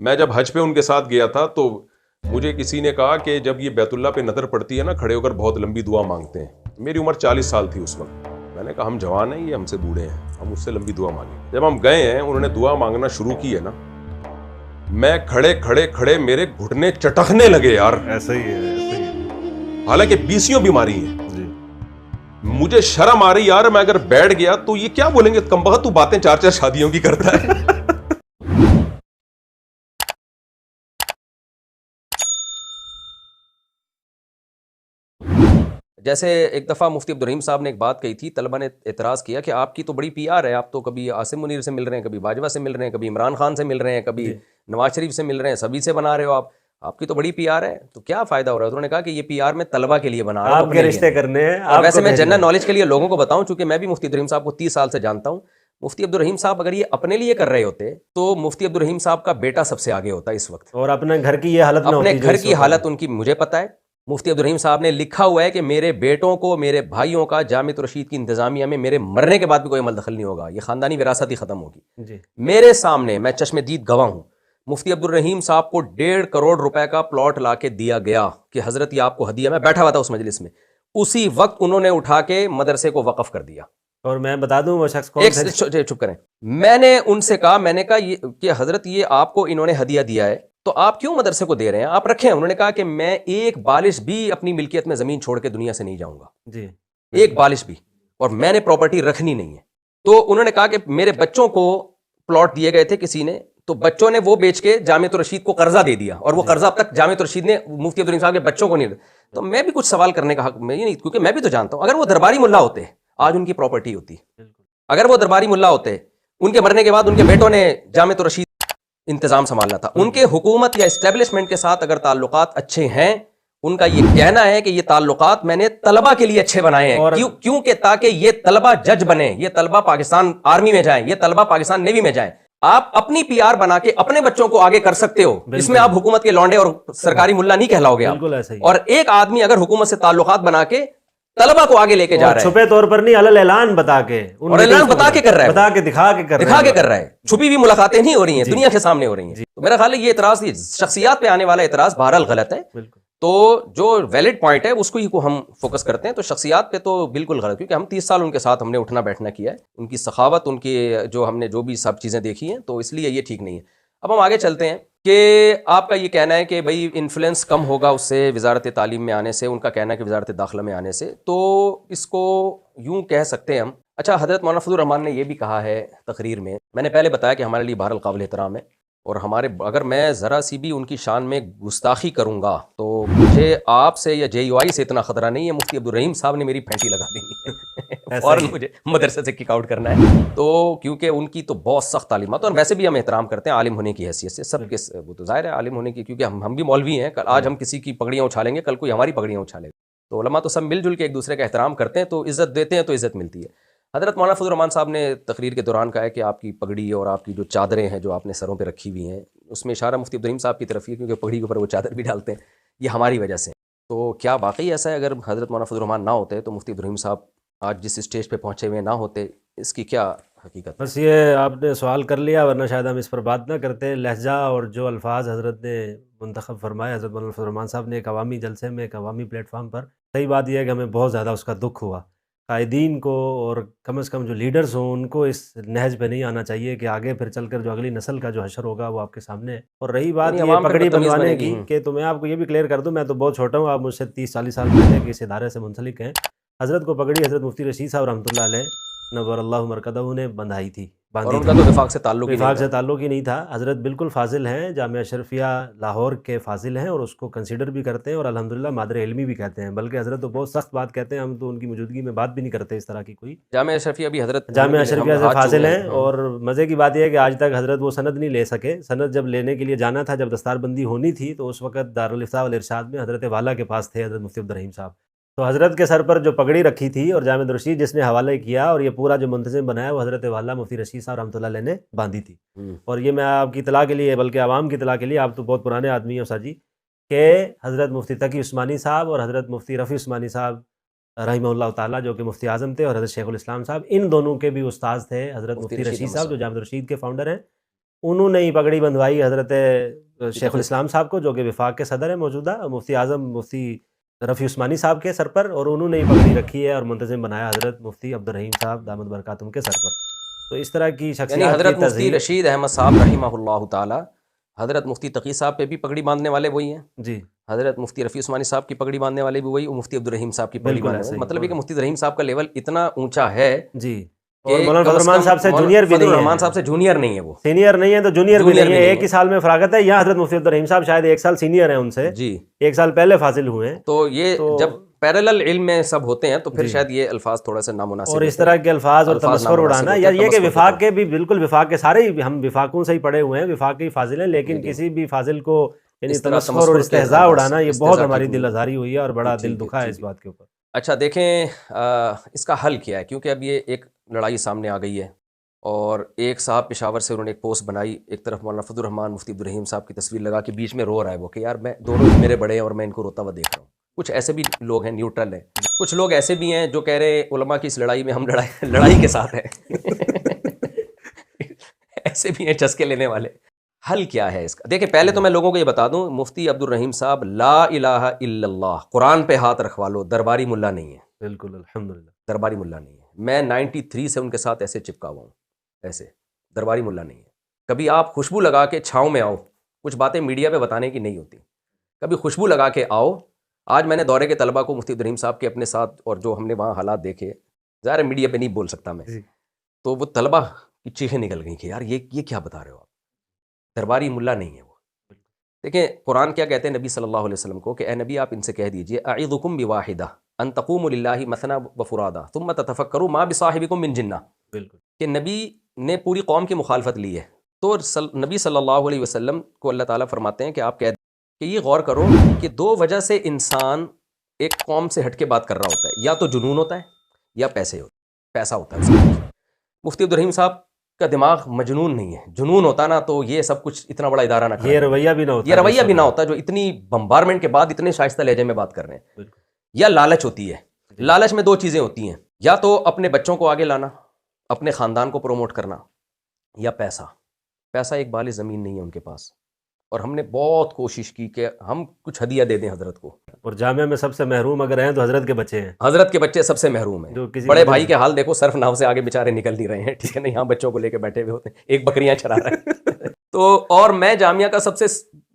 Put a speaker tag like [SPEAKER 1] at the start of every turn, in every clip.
[SPEAKER 1] میں جب حج پہ ان کے ساتھ گیا تھا تو مجھے کسی نے کہا کہ جب یہ بیت اللہ پہ نظر پڑتی ہے نا، کھڑے ہو کر بہت لمبی دعا مانگتے ہیں. میری عمر 40 سال تھی اس وقت. میں نے کہا ہم جوان ہیں، یہ ہم سے بوڑھے ہیں، ہم اس سے لمبی دعا مانگیں. جب ہم گئے ہیں، انہوں نے دعا مانگنا شروع کی ہے نا، میں کھڑے میرے گھٹنے چٹکنے لگے یار.
[SPEAKER 2] ایسا ہی ہے.
[SPEAKER 1] حالانکہ 20 بیماری ہیں.
[SPEAKER 2] جی
[SPEAKER 1] مجھے شرم آ رہی یار، میں اگر بیٹھ گیا تو یہ کیا بولیں گے، کمبخت تو باتیں 4 شادیوں کی کرتا ہے.
[SPEAKER 3] جیسے ایک دفعہ مفتی عبدالرحیم صاحب نے ایک بات کہی تھی، طلبہ نے اعتراض کیا کہ آپ کی تو بڑی پی آر ہے، آپ تو کبھی عاصم منیر سے مل رہے ہیں، کبھی باجوہ سے مل رہے ہیں، کبھی عمران خان سے مل رہے ہیں، کبھی نواز شریف سے مل رہے ہیں، سبھی سے بنا رہے ہو آپ کی تو بڑی پی آر ہے، تو کیا فائدہ ہو رہا ہے؟ انہوں نے کہا کہ یہ پی آر میں طلبہ کے لیے بنا رہا ہوں،
[SPEAKER 2] آپ کے رشتے کرنے ہیں.
[SPEAKER 3] اور ویسے میں جنرل نالج کے لیے لوگوں کو بتاؤں، چونکہ میں بھی مفتی عبدالرحیم صاحب کو 30 سال سے جانتا ہوں. مفتی عبدالرحیم صاحب اگر یہ اپنے لیے کر رہے ہوتے تو مفتی عبدالرحیم صاحب کا بیٹا سب سے آگے ہوتا اس وقت،
[SPEAKER 2] اور اپنے گھر کی یہ حالت نہ ہوتی.
[SPEAKER 3] اپنے گھر کی حالت ان کی مجھے پتہ ہے. مفتی عبدالرحیم صاحب نے لکھا ہوا ہے کہ میرے بیٹوں کو، میرے بھائیوں کا جامعۃ الرشید کی انتظامیہ میں میرے مرنے کے بعد بھی کوئی عمل دخل نہیں ہوگا، یہ خاندانی وراثت ہی ختم ہوگی.
[SPEAKER 2] جی
[SPEAKER 3] میرے سامنے، میں چشم دید گواہ ہوں، مفتی عبدالرحیم صاحب کو 1.5 کروڑ روپے کا پلاٹ لا کے دیا گیا کہ حضرت یہ آپ کو ہدیہ. میں بیٹھا ہوا تھا اس مجلس میں، اسی وقت انہوں نے اٹھا کے مدرسے کو وقف کر دیا.
[SPEAKER 2] اور میں بتا دوں وہ شخص کون تھا.
[SPEAKER 3] چپ کریں. میں نے ان سے کہا، میں نے کہا کہ حضرت یہ آپ کو انہوں نے ہدیہ دیا ہے تو آپ کیوں مدرسے کو دے رہے ہیں، آپ رکھیں. انہوں نے کہا کہ میں ایک بالش بھی اپنی ملکیت میں زمین چھوڑ کے دنیا سے نہیں جاؤں گا.
[SPEAKER 2] جی
[SPEAKER 3] ایک بالش بھی، اور میں نے پراپرٹی رکھنی نہیں ہے. تو انہوں نے کہا کہ میرے بچوں کو پلاٹ دیے گئے تھے کسی نے، تو بچوں نے وہ بیچ کے جامعۃ الرشید کو قرضہ دے دیا، اور وہ قرضہ اب تک جامعۃ الرشید نے مفتی عبدالرحیم صاحب کے بچوں کو نہیں دیا. تو میں بھی کچھ سوال کرنے کا حق میں نہیں، کیونکہ میں بھی تو جانتا ہوں اگر وہ درباری ملا ہوتے آج ان کی پراپرٹی ہوتی. اگر وہ درباری ملا ہوتے، ان کے مرنے کے بعد ان کے بیٹوں نے جامعۃ الرشید انتظام سنبھالنا تھا. ان کے حکومت یا اسٹیبلشمنٹ کے ساتھ اگر تعلقات اچھے ہیں، ان کا یہ کہنا ہے کہ یہ تعلقات میں نے طلبہ کے لیے اچھے بنائے ہیں. کیونکہ تاکہ یہ طلبہ جج بنے، یہ طلبہ پاکستان آرمی میں جائیں، یہ طلبہ پاکستان نیوی میں جائیں. آپ اپنی پی آر بنا کے اپنے بچوں کو آگے کر سکتے ہو، اس میں آپ حکومت کے لونڈے اور سرکاری ملا نہیں کہلاؤ گے آپ. اور ایک آدمی اگر حکومت سے تعلقات بنا کے طلبہ کو آگے لے کے جا رہا ہے،
[SPEAKER 2] چھپے طور پر نہیں، علل اعلان بتا کے،
[SPEAKER 3] اور اعلان بتا کے کر رہا ہے،
[SPEAKER 2] بتا کے دکھا کے کر رہا ہے.
[SPEAKER 3] چھپی ہوئی ملاقاتیں نہیں ہو رہی ہیں، دنیا کے سامنے ہو رہی ہیں. تو میرا خیال ہے یہ اعتراض، شخصیات پہ آنے والا اعتراض بہرحال غلط ہے. تو جو ویلڈ پوائنٹ ہے اس کو ہی کو ہم فوکس کرتے ہیں. تو شخصیات پہ تو بالکل غلط، کیونکہ ہم 30 سال ان کے ساتھ ہم نے اٹھنا بیٹھنا کیا ہے، ان کی سخاوت، ان کی جو ہم نے جو بھی سب چیزیں دیکھی ہیں، تو اس لیے یہ ٹھیک نہیں ہے. اب ہم آگے چلتے ہیں کہ آپ کا یہ کہنا ہے کہ بھائی انفلوئنس کم ہوگا اس سے، وزارت تعلیم میں آنے سے. ان کا کہنا ہے کہ وزارت داخلہ میں آنے سے. تو اس کو یوں کہہ سکتے ہیں ہم. اچھا، حضرت مولانا فضل الرحمان نے یہ بھی کہا ہے تقریر میں، میں نے پہلے بتایا کہ ہمارے لیے بہرحال قابل احترام ہے، اور ہمارے اگر میں ذرا سی بھی ان کی شان میں گستاخی کروں گا تو مجھے آپ سے یا جے یو آئی سے اتنا خطرہ نہیں ہے، مفتی عبدالرحیم صاحب نے میری پھینٹی لگا دینی ہے، فوراً مجھے مدرسے سے کک آؤٹ کرنا ہے. تو کیونکہ ان کی تو بہت سخت تعلیمات، اور ویسے بھی ہم احترام کرتے ہیں عالم ہونے کی حیثیت سے سب کے، وہ تو ظاہر ہے عالم ہونے کی، کیونکہ ہم بھی مولوی ہیں. آج ہم کسی کی پگڑیاں اچھالیں گے، کل کوئی ہماری پگڑیاں اچھالے گا. تو علماء تو سب مل جل کے ایک دوسرے کا احترام کرتے ہیں، تو عزت دیتے ہیں تو عزت ملتی ہے. حضرت مولانا فضل الرحمان صاحب نے تقریر کے دوران کہا ہے کہ آپ کی پگڑی اور آپ کی جو چادریں ہیں جو آپ نے سروں پہ رکھی ہوئی ہیں، اس میں اشارہ مفتی عبدالرحیم صاحب کی طرف ہی ہے، کیونکہ پگڑی کے اوپر وہ چادر بھی ڈالتے ہیں، یہ ہماری وجہ سے. تو کیا واقعی ایسا ہے؟ اگر حضرت مولانا فضل الرحمان نہ ہوتے تو مفتی عبدالرحیم صاحب آج جس اسٹیج پہ پہنچے ہوئے نہ ہوتے، اس کی کیا حقیقت؟
[SPEAKER 2] بس یہ آپ نے سوال کر لیا، ورنہ شاید ہم اس پر بات نہ کرتے. لہجہ اور جو الفاظ حضرت نے منتخب فرمائے حضرت مولانا فضل الرحمان صاحب نے ایک عوامی جلسے میں، ایک عوامی پلیٹ فارم پر، صحیح بات یہ ہے کہ ہمیں بہت زیادہ اس کا دکھ ہوا. قائدین کو اور کم از کم جو لیڈرز ہوں ان کو اس نہج پہ نہیں آنا چاہیے کہ آگے پھر چل کر جو اگلی نسل کا جو حشر ہوگا وہ آپ کے سامنے ہے. اور رہی بات یہ پگڑی بنوانے کی، کہ تو میں آپ کو یہ بھی کلیئر کر دوں، میں تو بہت چھوٹا ہوں، آپ مجھ سے 30-40 سال پہلے کے اس ادارے سے منسلک ہیں. حضرت کو پگڑی حضرت مفتی رشید صاحب رحمۃ اللہ علیہ نور اللہ مرکزہ نے بندھائی تھی،
[SPEAKER 3] اور ان کا تو وفاق سے تعلق
[SPEAKER 2] ہی نہیں تھا. حضرت بالکل فاضل ہیں، جامعہ اشرفیہ لاہور کے فاضل ہیں، اور اس کو کنسیڈر بھی کرتے ہیں، اور الحمدللہ مادر علمی بھی کہتے ہیں. بلکہ حضرت تو بہت سخت بات کہتے ہیں، ہم تو ان کی موجودگی میں بات بھی نہیں کرتے اس طرح کی کوئی.
[SPEAKER 3] جامعہ اشرفیہ بھی حضرت
[SPEAKER 2] جامعہ اشرفیہ سے فاضل ہیں. اور مزے کی بات یہ ہے کہ آج تک حضرت وہ سند نہیں لے سکے. سند جب لینے کے لیے جانا تھا، جب دستار بندی ہونی تھی، تو اس وقت دارالافتاء والارشاد میں حضرت والا کے پاس تھے حضرت مفتی عبدالرحیم صاحب. تو حضرت کے سر پر جو پگڑی رکھی تھی اور جامع الرشید جس نے حوالہ کیا اور یہ پورا جو منتظم بنایا، وہ حضرت والا مفتی رشید صاحب رحمۃ اللہ علیہ نے باندھی تھی. اور یہ میں آپ کی اطلاع کے لیے، بلکہ عوام کی اطلاع کے لیے، آپ تو بہت پرانے آدمی ہیں ساجی، کہ حضرت مفتی تقی عثمانی صاحب اور حضرت مفتی رفیع عثمانی صاحب رحمہ اللہ تعالیٰ، جو کہ مفتی اعظم تھے، اور حضرت شیخ الاسلام صاحب، ان دونوں کے بھی استاذ تھے حضرت مفتی رشید صاحب جو جامع الرشید کے فاؤنڈر ہیں. انہوں نے ہی پگڑی بندھوائی حضرت شیخ الاسلام صاحب کو، جو کہ وفاق کے صدر ہیں موجودہ، مفتی اعظم مفتی رفیع عثمانی صاحب کے سر پر، اور انہوں نے ہی پگڑی رکھی ہے اور منتظم بنایا حضرت مفتی عبدالرحیم صاحب دامت برکاتہم کے سر پر. تو اس طرح کی
[SPEAKER 3] یعنی
[SPEAKER 2] شخصیات
[SPEAKER 3] حضرت
[SPEAKER 2] کی
[SPEAKER 3] مفتی
[SPEAKER 2] تزہیر.
[SPEAKER 3] رشید احمد صاحب رحمہ اللہ تعالی، حضرت مفتی تقی صاحب پہ بھی پگڑی باندھنے والے وہی ہیں،
[SPEAKER 2] جی
[SPEAKER 3] حضرت مفتی رفیع عثمانی صاحب کی پگڑی باندھنے والے بھی وہی، اور مفتی عبدالرحیم صاحب کی پگڑی
[SPEAKER 2] بالکل
[SPEAKER 3] باندھنے
[SPEAKER 2] ایسے
[SPEAKER 3] والے.
[SPEAKER 2] ہی.
[SPEAKER 3] مطلب یہ کہ مفتی عبدالرحیم صاحب کا لیول اتنا اونچا ہے
[SPEAKER 2] جی،
[SPEAKER 3] کہ
[SPEAKER 2] اور مولانا
[SPEAKER 3] کم
[SPEAKER 2] فضل
[SPEAKER 3] از
[SPEAKER 2] الرحمان
[SPEAKER 3] کم
[SPEAKER 2] صاحب سے جونیئر بھی
[SPEAKER 3] فضل
[SPEAKER 2] نہیں
[SPEAKER 3] الرحمان
[SPEAKER 2] ہے،
[SPEAKER 3] صاحب سے جونیئر نہیں ہے وہ،
[SPEAKER 2] سینئر نہیں ہے تو جونیئر بھی
[SPEAKER 3] جونیئر
[SPEAKER 2] نہیں
[SPEAKER 3] بھی
[SPEAKER 2] ہے.
[SPEAKER 3] نہیں
[SPEAKER 2] ایک ہی سال میں فراغت ہے. یہاں حضرت مفتی عبدالرحیم صاحب شاید 1 سال سینئر ہیں ان سے،
[SPEAKER 3] جی.
[SPEAKER 2] 1 سال پہلے فاضل ہوئے ہیں.
[SPEAKER 3] تو یہ جب پیرالل علم میں سب ہوتے ہیں تو پھر
[SPEAKER 2] جی.
[SPEAKER 3] شاید یہ الفاظ تھوڑا سا نامناسب
[SPEAKER 2] اور اس
[SPEAKER 3] ہوتے
[SPEAKER 2] طرح
[SPEAKER 3] ہیں.
[SPEAKER 2] کے الفاظ اور
[SPEAKER 3] الفاظ
[SPEAKER 2] تمسخر
[SPEAKER 3] نامناسب
[SPEAKER 2] اڑانا،
[SPEAKER 3] ہوتے
[SPEAKER 2] یا
[SPEAKER 3] ہیں،
[SPEAKER 2] یہ کہ
[SPEAKER 3] تمسخر کے
[SPEAKER 2] وفاق
[SPEAKER 3] طور
[SPEAKER 2] کے بھی بالکل وفاق کے سارے ہی ہم وفاقوں سے ہی پڑے ہوئے ہیں، وفاق کے ہی فاضل ہیں، لیکن کسی بھی فاضل کو یعنی
[SPEAKER 3] اس طرح
[SPEAKER 2] تمسخر اور
[SPEAKER 3] کے
[SPEAKER 2] استہزاء
[SPEAKER 3] انداز
[SPEAKER 2] اڑانا، یہ
[SPEAKER 3] استہزاء
[SPEAKER 2] بہت ہماری
[SPEAKER 3] ٹھیک
[SPEAKER 2] دل
[SPEAKER 3] نہیں
[SPEAKER 2] آزاری ہوئی ہے اور بڑا
[SPEAKER 3] ٹھیک
[SPEAKER 2] دل دکھا ہے
[SPEAKER 3] ٹھیک
[SPEAKER 2] اس بات کے اوپر.
[SPEAKER 3] اچھا دیکھیں اس کا حل کیا ہے، کیونکہ اب یہ ایک لڑائی سامنے آ گئی ہے، اور ایک صاحب پشاور سے انہوں نے ایک پوسٹ بنائی، ایک طرف مولانا فضل الرحمان مفتی عبدالرحیم صاحب کی تصویر لگا کے بیچ میں رو رہا ہے وہ کہ یار میں دونوں ہی میرے بڑے ہیں اور میں ان کو روتا ہوا دیکھ رہا ہوں. کچھ ایسے بھی لوگ ہیں نیوٹرل ہیں، کچھ لوگ ایسے بھی ہیں جو کہہ رہے ہیں علماء کی اس لڑائی میں ہم لڑائی کے ساتھ ہیں. ایسے بھی ہیں چسکے لینے والے. حل کیا ہے اس کا؟ دیکھیں پہلے تو میں لوگوں کو یہ بتا دوں، مفتی عبدالرحیم صاحب لا الہ الا اللہ قرآن پہ ہاتھ رکھوا لو، درباری ملا نہیں ہے.
[SPEAKER 2] بالکل الحمدللہ.
[SPEAKER 3] درباری ملا نہیں ہے. میں 93 سے ان کے ساتھ ایسے چپکا ہوا ہوں، ایسے درباری ملا نہیں ہے. کبھی آپ خوشبو لگا کے چھاؤں میں آؤ، کچھ باتیں میڈیا پہ بتانے کی نہیں ہوتی، کبھی خوشبو لگا کے آؤ. آج میں نے دورے کے طلبہ کو مفتی عبدالرحیم صاحب کے اپنے ساتھ، اور جو ہم نے وہاں حالات دیکھے، ظاہر ہے میڈیا پہ نہیں بول سکتا میں، تو وہ طلبہ کی چیخیں نکل گئیں کہ یار یہ کیا بتا رہے ہو آپ، درباری ملا نہیں ہے وہ. دیکھیں قرآن کیا کہتے ہیں نبی صلی اللہ علیہ وسلم کو کہ اے نبی آپ ان سے کہہ دیجئے اعظکم بواحدہ ان تقوموا للہ مثنی وفرادا ثم تتفکروا ما بصاحبکم من جنہ.
[SPEAKER 2] بالکل
[SPEAKER 3] کہ نبی نے پوری قوم کی مخالفت لی ہے، تو نبی صلی اللہ علیہ وسلم کو اللہ تعالیٰ فرماتے ہیں کہ آپ کہہ کہ یہ غور کرو کہ 2 وجہ سے انسان ایک قوم سے ہٹ کے بات کر رہا ہوتا ہے، یا تو جنون ہوتا ہے یا پیسہ ہوتا ہے اس کے پیچھے. مفتی عبدالرحیم صاحب کا دماغ مجنون نہیں ہے، جنون ہوتا نا تو یہ سب کچھ اتنا بڑا ادارہ نہ کھڑا
[SPEAKER 2] یہ
[SPEAKER 3] کرتا.
[SPEAKER 2] رویہ بھی نہ ہوتا،
[SPEAKER 3] یہ رویہ بھی نہ ہوتا جو اتنی بمبارمنٹ کے بعد اتنے شائستہ لہجے میں بات کر رہے ہیں.
[SPEAKER 2] بالکل.
[SPEAKER 3] یا لالچ ہوتی ہے. لالچ میں 2 چیزیں ہوتی ہیں، یا تو اپنے بچوں کو آگے لانا، اپنے خاندان کو پروموٹ کرنا، یا پیسہ ایک بال زمین نہیں ہے ان کے پاس. اور ہم نے بہت کوشش کی کہ ہم کچھ ہدیہ دے دیں حضرت کو.
[SPEAKER 2] اور جامعہ میں سب سے محروم اگر ہیں تو حضرت کے بچے ہیں،
[SPEAKER 3] حضرت کے بچے سب سے محروم ہیں.
[SPEAKER 2] جو کسی
[SPEAKER 3] بڑے
[SPEAKER 2] وجہ
[SPEAKER 3] بھائی
[SPEAKER 2] سے-
[SPEAKER 3] کے حال دیکھو، صرف ناؤ سے آگے بیچارے نکل نہیں رہے ہیں، ٹھیک ہے نا، یہاں بچوں کو لے کے بیٹھے ہوئے ہوتے ہیں، ایک بکریاں چرا رہے ہیں. تو اور میں جامعہ کا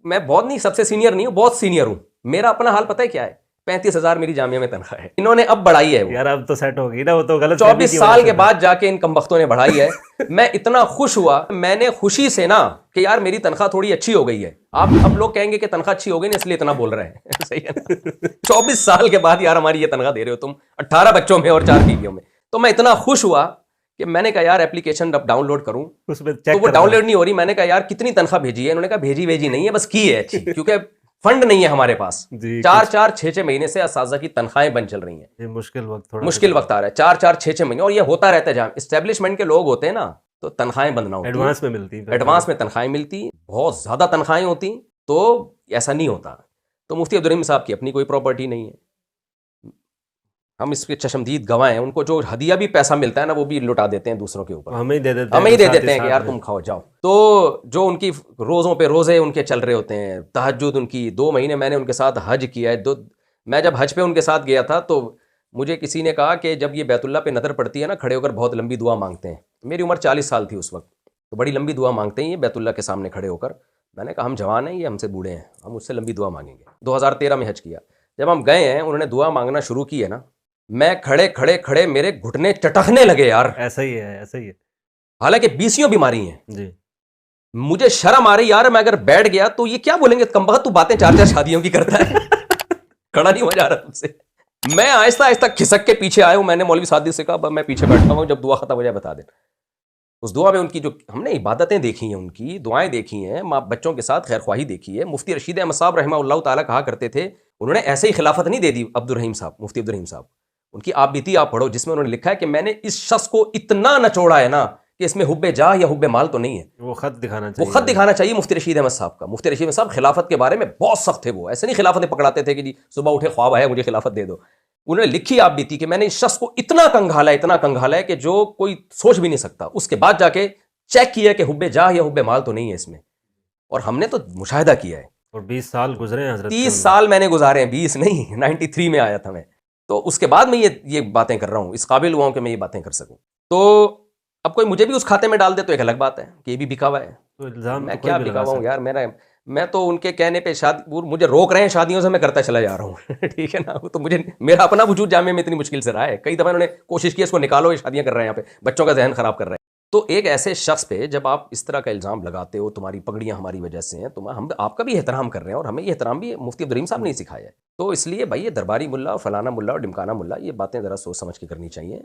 [SPEAKER 3] میں بہت نہیں، سب سے سینئر نہیں ہوں، بہت سینئر ہوں. میرا اپنا حال پتہ ہے کیا ہے؟ 35,000 میری جامعہ میں تنخواہ ہے. انہوں نے اب بڑھائی ہے وہ،
[SPEAKER 2] یار اب تو سیٹ ہو گئی نا، وہ تو غلط
[SPEAKER 3] 24 سال کے بعد جا کے ان کمبختوں نے بڑھائی ہے. میں اتنا خوش ہوا، میں نے خوشی سے نا کہ یار میری تنخواہ تھوڑی اچھی ہو گئی ہے. اب لوگ کہیں گے کہ تنخواہ اچھی ہو گئی نا اس لیے اتنا بول رہے ہیں. صحیح ہے نا؟ 24 سال کے بعد یار ہماری یہ تنخواہ دے رہے ہو تم 18 بچوں میں اور 4 بیویوں میں. تو میں اتنا خوش ہوا کہ میں نے کہا یار اپلیکیشن اب ڈاؤن لوڈ کروں،
[SPEAKER 2] اس میں
[SPEAKER 3] تو وہ ڈاؤن لوڈ نہیں ہو رہی. میں نے کہا یار کتنی تنخواہ بھیجی ہے؟ انہوں نے کہا بھیجی نہیں ہے، بس کی ہے اچھی، کیونکہ فنڈ نہیں ہے ہمارے پاس. 4 6 مہینے سے اساتذہ کی تنخواہیں بن چل رہی ہیں.
[SPEAKER 2] یہ مشکل وقت
[SPEAKER 3] آ رہا ہے، 4 6 مہینے، اور یہ ہوتا رہتا ہے. جہاں اسٹیبلشمنٹ کے لوگ ہوتے ہیں نا تو تنخواہیں بندنا ہوتی ہیں،
[SPEAKER 2] ایڈوانس میں ملتی ہیں،
[SPEAKER 3] ایڈوانس میں تنخواہیں ملتی، بہت زیادہ تنخواہیں ہوتی، تو ایسا نہیں ہوتا. تو مفتی عبدالرحیم صاحب کی اپنی کوئی پراپرٹی نہیں ہے، ہم اس کے چشمدید گواہ ہیں. ان کو جو ہدیہ بھی پیسہ ملتا ہے نا وہ بھی لٹا دیتے ہیں دوسروں کے اوپر،
[SPEAKER 2] ہمیں ہی دے
[SPEAKER 3] دیتے ہیں کہ یار تم کھاؤ جاؤ. تو جو ان کی روزوں پہ روزے ان کے چل رہے ہوتے ہیں، تہجد ان کی 2 مہینے میں نے ان کے ساتھ حج کیا ہے. میں جب حج پہ ان کے ساتھ گیا تھا تو مجھے کسی نے کہا کہ جب یہ بیت اللہ پہ نظر پڑتی ہے نا کھڑے ہو کر بہت لمبی دعا مانگتے ہیں. میری عمر 40 سال تھی اس وقت، تو بڑی لمبی دعا مانگتے ہیں یہ بیت اللہ کے سامنے کھڑے ہو کر. میں نے کہا ہم جوان ہیں، یہ ہم سے بوڑھے ہیں، ہم اس سے لمبی دعا مانگیں گے. 2013 میں حج کیا. جب ہم گئے ہیں انہوں نے دعا مانگنا شروع کی ہے نا، میں کھڑے میرے گھٹنے چٹکنے لگے یار.
[SPEAKER 2] ایسا ہی ہے.
[SPEAKER 3] حالانکہ 20 بیماری ہیں
[SPEAKER 2] جی.
[SPEAKER 3] مجھے شرم آ رہی یار، میں اگر بیٹھ گیا تو یہ کیا بولیں گے، کمبخت تو باتیں 4 شادیوں کی کرتا ہے. کھڑا نہیں ہو جا رہا مجھ سے. میں آہستہ کھسک کے پیچھے آیا ہوں. میں نے مولوی سعدی سے کہا میں پیچھے بیٹھا ہوں، جب دعا ختم ہو جائے بتا دیں. اس دعا میں ان کی جو ہم نے عبادتیں دیکھی ہیں، ان کی دعائیں دیکھی ہیں، ماں بچوں کے ساتھ خیر خواہی دیکھی ہے. مفتی رشید احمد صاحب رحمہ اللہ تعالیٰ کہا کرتے تھے، انہوں نے ایسے ہی خلافت نہیں دے دی عبدالرحیم صاحب، مفتی عبدالرحیم صاحب. ان کی آپ بیتی آپ پڑھو، جس میں انہوں نے لکھا ہے کہ میں نے اس شخص کو اتنا نچوڑا ہے نا کہ اس میں حب جاہ یا حب مال تو نہیں ہے.
[SPEAKER 2] وہ خط دکھانا چاہیے
[SPEAKER 3] مفتی رشید احمد صاحب کا. مفتی رشید احمد صاحب خلافت کے بارے میں بہت سخت تھے. وہ ایسے نہیں خلافتیں پکڑاتے تھے کہ جی صبح اٹھے خواب آیا مجھے خلافت دے دو. انہوں نے لکھی آپ بیتی کہ میں نے اس شخص کو اتنا کنگھالا ہے کہ جو کوئی سوچ بھی نہیں سکتا. اس کے بعد جا کے چیک کیا کہ حب جاہ یا حب مال تو نہیں ہے اس میں، اور ہم نے تو مشاہدہ کیا ہے.
[SPEAKER 2] اور 20 سال گزرے ہیں حضرت
[SPEAKER 3] 30 سال میں نے گزارے ہیں، 20 نہیں، 93 میں آیا تھا میں، تو اس کے بعد میں یہ باتیں کر رہا ہوں، اس قابل ہوا ہوں کہ میں یہ باتیں کر سکوں. تو اب کوئی مجھے بھی اس کھاتے میں ڈال دے تو ایک الگ بات ہے کہ یہ بھی بکا ہوا ہے.
[SPEAKER 2] تو الزام
[SPEAKER 3] میں
[SPEAKER 2] تو
[SPEAKER 3] کیا
[SPEAKER 2] کوئی بھی
[SPEAKER 3] بکا
[SPEAKER 2] لگا
[SPEAKER 3] ہوا ہوں
[SPEAKER 2] سکتا
[SPEAKER 3] یار، میں تو ان کے کہنے پہ مجھے روک رہے ہیں شادیوں سے، میں کرتا چلا جا رہا ہوں. ٹھیک ہے نا، وہ تو مجھے میرا اپنا وجود جامعہ میں اتنی مشکل سے رہا ہے، کئی دفعہ انہوں نے کوشش کی اس کو نکالو، یہ شادیاں کر رہے ہیں یہاں پہ، بچوں کا ذہن خراب کر رہے ہیں. تو ایک ایسے شخص پہ جب آپ اس طرح کا الزام لگاتے ہو، تمہاری پگڑیاں ہماری وجہ سے ہیں، تو ہم آپ کا بھی احترام کر رہے ہیں، اور ہمیں یہ احترام بھی مفتی عبدالرحیم صاحب نے ہی سکھایا ہے. تو اس لیے بھائی یہ درباری ملا اور فلانا ملا اور ڈمکانا ملا، یہ باتیں ذرا سوچ سمجھ کے کرنی چاہیے.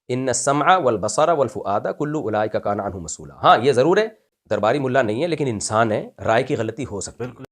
[SPEAKER 3] ان السمع والبصر والفؤاد کل اولئک کان عنہ مسئولا. ہاں یہ ضرور ہے درباری ملا نہیں ہے لیکن انسان ہے، رائے کی غلطی ہو سکتی ہے.